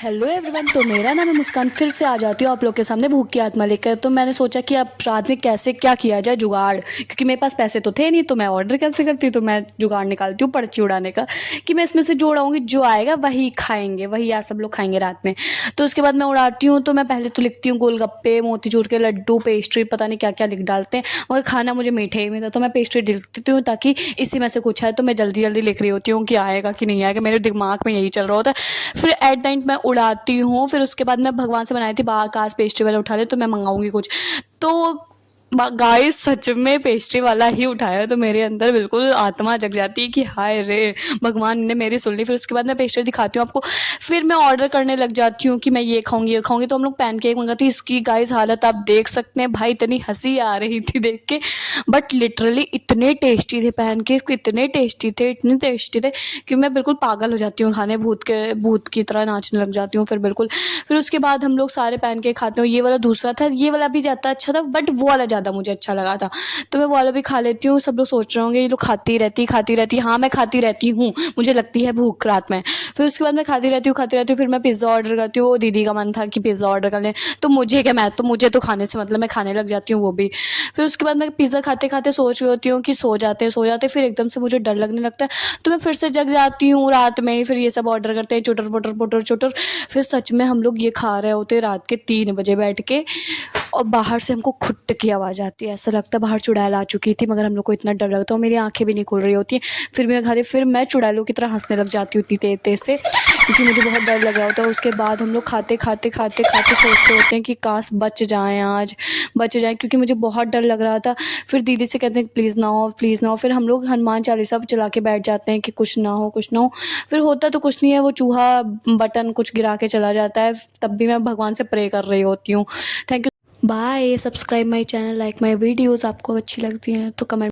Hello everyone. तो मेरा नाम है मुस्कान। फिर से आ जाती हूँ आप लोग के सामने भूख की आत्मा लेकर। तो मैंने सोचा कि अब रात में कैसे क्या किया जाए जुगाड़, क्योंकि मेरे पास पैसे तो थे नहीं, तो मैं ऑर्डर कैसे करती। तो मैं जुगाड़ निकालती हूँ पर्ची उड़ाने का, कि मैं इसमें से जो उड़ाऊंगी जो आएगा वही खाएंगे, वही आज सब लोग खाएंगे रात में। तो उसके बाद मैं उड़ाती हूँ। तो मैं पहले तो लिखती हूँ गोलगप्पे, मोतीचूर के लड्डू, पेस्ट्री, पता नहीं क्या क्या लिख डालते हैं, मगर खाना मुझे मीठे ही में था। तो मैं पेस्ट्री लिखती हूँ ताकि इसी में से कुछ है। तो मैं जल्दी जल्दी लिख रही होती हूँ कि आएगा कि नहीं आएगा, मेरे दिमाग में यही चल रहा होता है। फिर एट द एंड मैं उड़ाती हूँ। फिर उसके बाद मैं भगवान से बनाई थी काश पेस्ट्री वाला उठा ले, तो मैं मंगाऊंगी कुछ। तो गाइस सच में पेस्ट्री वाला ही उठाया, तो मेरे अंदर बिल्कुल आत्मा जग जाती है कि हाय रे, भगवान ने मेरी सुन ली। फिर उसके बाद मैं पेस्ट्री दिखाती हूँ आपको। फिर मैं ऑर्डर करने लग जाती हूँ कि मैं ये खाऊंगी ये खाऊंगी। तो हम लोग पैनकेक मंगाती, इसकी गाइस हालत आप देख सकते हैं भाई, इतनी हंसी आ रही थी देख के। बट लिटरली इतने टेस्टी थे पैनकेक, इतने टेस्टी थे, इतने टेस्टी थे कि मैं बिल्कुल पागल हो जाती हूँ खाने, भूत की तरह नाचने लग जाती हूँ फिर बिल्कुल। फिर उसके बाद हम लोग सारे पैनकेक खाते हैं। ये वाला दूसरा था, ये वाला भी जाता अच्छा था, बट वो वाला ज़्यादा मुझे अच्छा लगा था, तो मैं वो वाला भी खा लेती हूँ। सब लोग सोच रहे होंगे ये लोग खाती रहती। हाँ मैं खाती रहती हूँ, मुझे लगती है भूख रात में। फिर उसके बाद मैं खाती रहती हूँ। फिर मैं पिज़्ज़ा ऑर्डर करती हूँ। वो दीदी का मन था कि पिज़्ज़ा ऑर्डर कर लें, तो मुझे क्या, मुझे तो खाने से मतलब, मैं खाने लग जाती हूँ वो भी। फिर उसके बाद मैं पिज़्ज़ा खाते खाते सोच रही होती हूँ कि सो जाते, फिर एकदम से मुझे डर लगने लगता है, तो मैं फिर से जग जाती हूँ रात में ही। फिर ये सब ऑर्डर करते हैं, चुटर पुटर पुटर चुटर। फिर सच में हम लोग ये खा रहे होते हैं रात के 3 बजे बैठ के, और बाहर से हमको खुट्ट की आवाज़ आती है, ऐसा लगता है बाहर चुड़ैल आ चुकी थी, मगर हम लोग को इतना डर लगता है और मेरी आंखें भी नहीं खुल रही होती हैं। फिर मैं खाती, फिर मैं चुड़ैलों की तरह हंसने लग जाती हूँ इतनी तेज तेज से, क्योंकि मुझे बहुत डर लग रहा होता है। उसके बाद हम लोग खाते सोचते होते हैं कि काश बच जाएं, आज बच जाएं, क्योंकि मुझे बहुत डर लग रहा था। फिर दीदी से कहते हैं प्लीज़ ना हो, प्लीज़ ना हो। फिर हम लोग हनुमान चालीसा चला के बैठ जाते हैं कि कुछ ना हो, कुछ ना हो। फिर होता तो कुछ नहीं है, वो चूहा बटन कुछ गिरा के चला जाता है, तब भी मैं भगवान से प्रे कर रही होती हूँ। Thank you. Bye. Subscribe my channel, like my videos. आपको अच्छी लगती हैं तो कमेंट